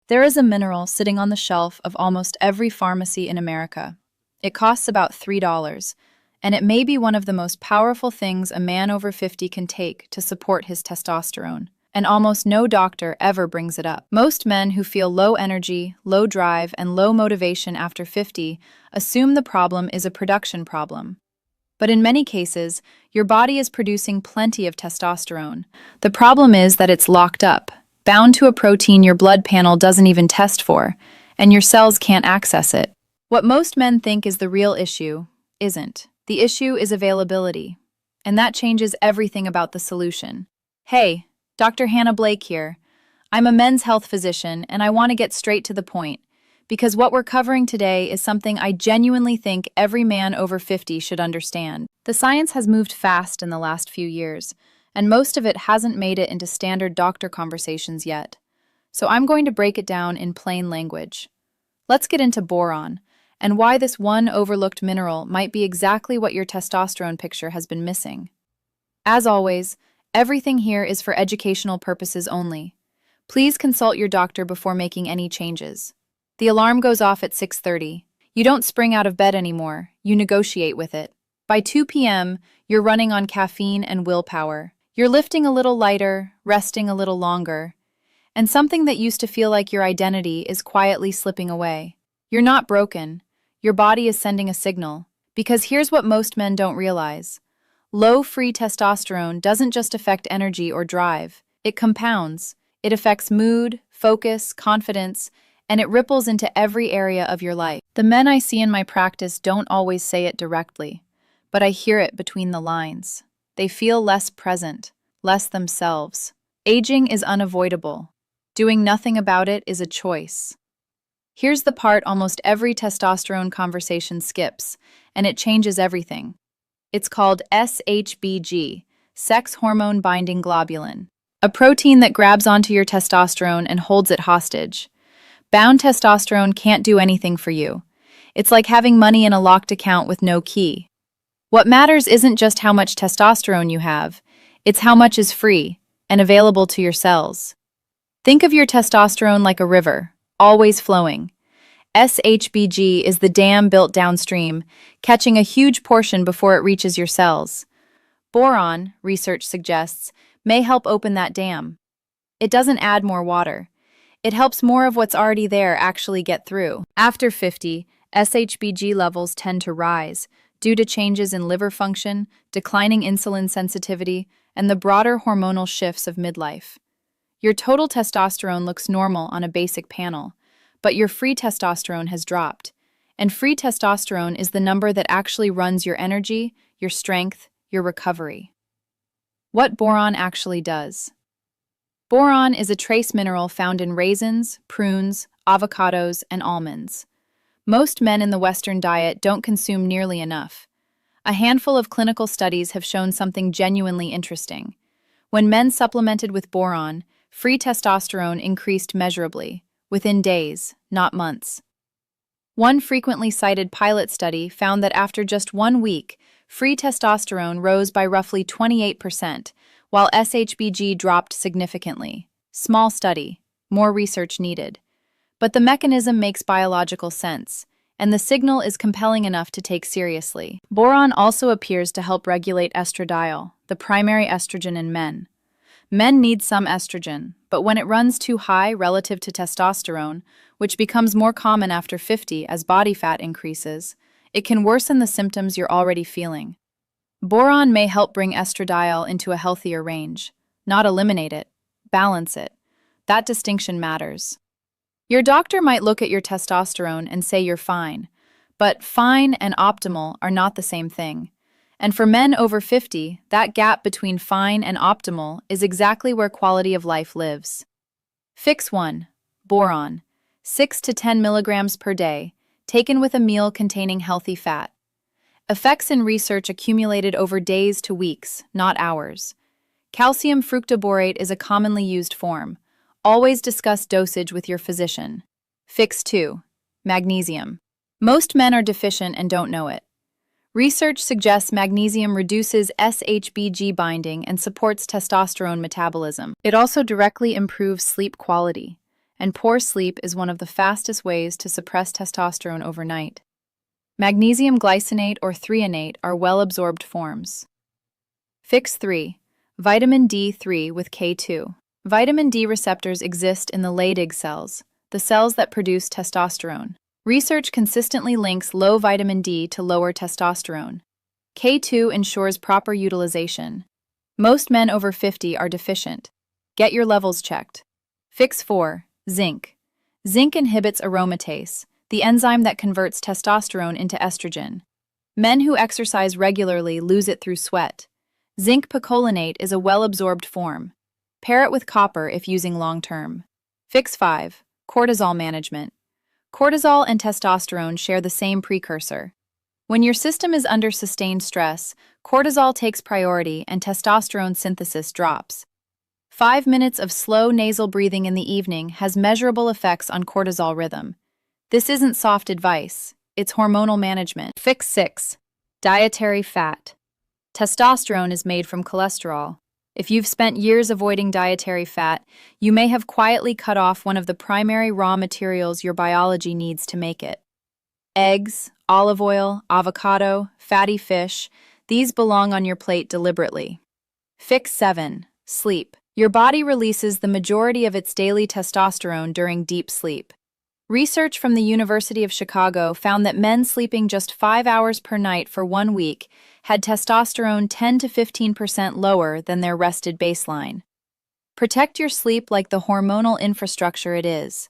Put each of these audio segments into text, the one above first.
There is a mineral sitting on the shelf of almost every pharmacy in America. It costs about $3, and it may be one of the most powerful things a man over 50 can take to support his testosterone. And almost no doctor ever brings it up. Most men who feel low energy, low drive, and low motivation after 50 assume the problem is a production problem. But in many cases, your body is producing plenty of testosterone. The problem is that it's locked up, bound to a protein your blood panel doesn't even test for, and your cells can't access it. What most men think is the real issue isn't. The issue is availability, and that changes everything about the solution. Hey, Dr. Hannah Blake here. I'm a men's health physician, and I want to get straight to the point, because what we're covering today is something I genuinely think every man over 50 should understand. The science has moved fast in the last few years, and most of it hasn't made it into standard doctor conversations yet. So I'm going to break it down in plain language. Let's get into boron, and why this one overlooked mineral might be exactly what your testosterone picture has been missing. As always, everything here is for educational purposes only. Please consult your doctor before making any changes. The alarm goes off at 6:30. You don't spring out of bed anymore, you negotiate with it. By 2 p.m., you're running on caffeine and willpower. You're lifting a little lighter, resting a little longer, and something that used to feel like your identity is quietly slipping away. You're not broken. Your body is sending a signal. Because here's what most men don't realize. Low free testosterone doesn't just affect energy or drive. It compounds. It affects mood, focus, confidence, and it ripples into every area of your life. The men I see in my practice don't always say it directly, but I hear it between the lines. They feel less present, less themselves. Aging is unavoidable. Doing nothing about it is a choice. Here's the part almost every testosterone conversation skips, and it changes everything. It's called SHBG, sex hormone binding globulin, a protein that grabs onto your testosterone and holds it hostage. Bound testosterone can't do anything for you. It's like having money in a locked account with no key. What matters isn't just how much testosterone you have, it's how much is free and available to your cells. Think of your testosterone like a river, always flowing. SHBG is the dam built downstream, catching a huge portion before it reaches your cells. Boron, research suggests, may help open that dam. It doesn't add more water. It helps more of what's already there actually get through. After 50, SHBG levels tend to rise due to changes in liver function, declining insulin sensitivity, and the broader hormonal shifts of midlife. Your total testosterone looks normal on a basic panel, but your free testosterone has dropped. And free testosterone is the number that actually runs your energy, your strength, your recovery. What boron actually does. Boron is a trace mineral found in raisins, prunes, avocados, and almonds. Most men in the Western diet don't consume nearly enough. A handful of clinical studies have shown something genuinely interesting. When men supplemented with boron, free testosterone increased measurably, within days, not months. One frequently cited pilot study found that after just 1 week, free testosterone rose by roughly 28%, while SHBG dropped significantly. Small study, more research needed. But the mechanism makes biological sense, and the signal is compelling enough to take seriously. Boron also appears to help regulate estradiol, the primary estrogen in men. Men need some estrogen, but when it runs too high relative to testosterone, which becomes more common after 50 as body fat increases, it can worsen the symptoms you're already feeling. Boron may help bring estradiol into a healthier range, not eliminate it, balance it. That distinction matters. Your doctor might look at your testosterone and say you're fine, but fine and optimal are not the same thing. And for men over 50, that gap between fine and optimal is exactly where quality of life lives. Fix 1. Boron, 6 to 10 milligrams per day, taken with a meal containing healthy fat. Effects in research accumulated over days to weeks, not hours. Calcium fructoborate is a commonly used form. Always discuss dosage with your physician. Fix 2. Magnesium. Most men are deficient and don't know it. Research suggests magnesium reduces SHBG binding and supports testosterone metabolism. It also directly improves sleep quality. and poor sleep is one of the fastest ways to suppress testosterone overnight. Magnesium glycinate or threonate are well-absorbed forms. Fix 3. Vitamin D3 with K2. Vitamin D receptors exist in the Leydig cells, the cells that produce testosterone. Research consistently links low vitamin D to lower testosterone. K2 ensures proper utilization. Most men over 50 are deficient. Get your levels checked. Fix 4. Zinc. Zinc inhibits aromatase, the enzyme that converts testosterone into estrogen. Men who exercise regularly lose it through sweat. Zinc picolinate is a well-absorbed form. Pair it with copper if using long-term. Fix 5. Cortisol management. Cortisol and testosterone share the same precursor. When your system is under sustained stress, cortisol takes priority and testosterone synthesis drops. 5 minutes of slow nasal breathing in the evening has measurable effects on cortisol rhythm. This isn't soft advice, it's hormonal management. Fix 6. Dietary fat. Testosterone is made from cholesterol. If you've spent years avoiding dietary fat, you may have quietly cut off one of the primary raw materials your biology needs to make it. Eggs, olive oil, avocado, fatty fish, these belong on your plate deliberately. Fix 7. Sleep. Your body releases the majority of its daily testosterone during deep sleep. Research from the University of Chicago found that men sleeping just 5 hours per night for 1 week had testosterone 10 to 15% lower than their rested baseline. Protect your sleep like the hormonal infrastructure it is.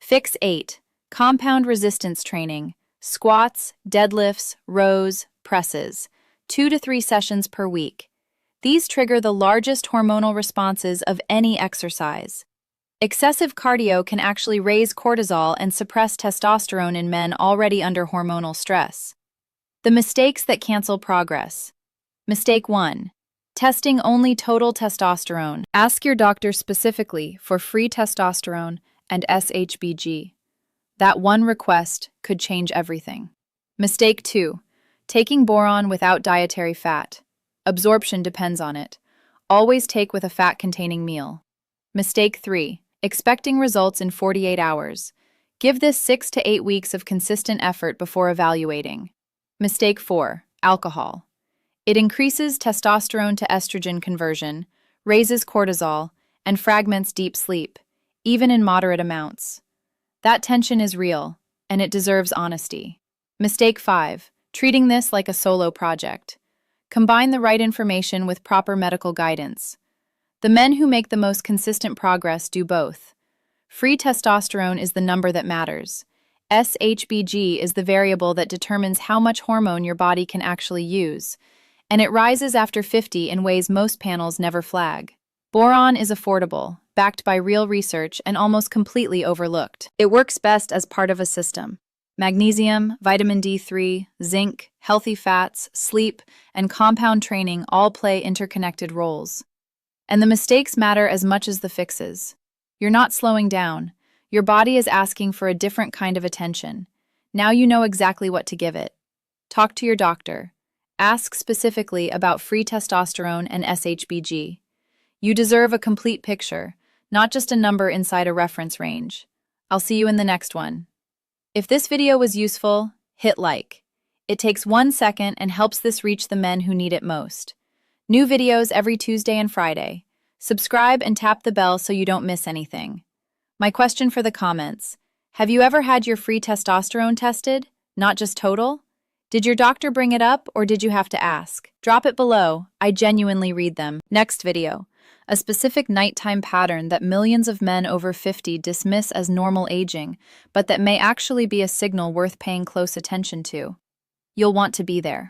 Fix 8. Compound resistance training. Squats, deadlifts, rows, presses. 2 to 3 sessions per week. These trigger the largest hormonal responses of any exercise. Excessive cardio can actually raise cortisol and suppress testosterone in men already under hormonal stress. The mistakes that cancel progress. Mistake 1. Testing only total testosterone. Ask your doctor specifically for free testosterone and SHBG. That one request could change everything. Mistake 2. Taking boron without dietary fat. Absorption depends on it. Always take with a fat-containing meal. Mistake 3. Expecting results in 48 hours. Give this 6 to 8 weeks of consistent effort before evaluating. Mistake 4. Alcohol. It increases testosterone to estrogen conversion, raises cortisol, and fragments deep sleep, even in moderate amounts. That tension is real, and it deserves honesty. Mistake 5. Treating this like a solo project. Combine the right information with proper medical guidance. The men who make the most consistent progress do both. Free testosterone is the number that matters. SHBG is the variable that determines how much hormone your body can actually use, and it rises after 50 in ways most panels never flag. Boron is affordable, backed by real research, and almost completely overlooked. It works best as part of a system. Magnesium, vitamin D3, zinc, healthy fats, sleep, and compound training all play interconnected roles. And the mistakes matter as much as the fixes. You're not slowing down. Your body is asking for a different kind of attention. Now you know exactly what to give it. Talk to your doctor. Ask specifically about free testosterone and SHBG. You deserve a complete picture, not just a number inside a reference range. I'll see you in the next one. If this video was useful, hit like. It takes 1 second and helps this reach the men who need it most. New videos every Tuesday and Friday. Subscribe and tap the bell so you don't miss anything. My question for the comments: have you ever had your free testosterone tested, not just total? Did your doctor bring it up or did you have to ask? Drop it below. I genuinely read them. Next video: a specific nighttime pattern that millions of men over 50 dismiss as normal aging, but that may actually be a signal worth paying close attention to. You'll want to be there.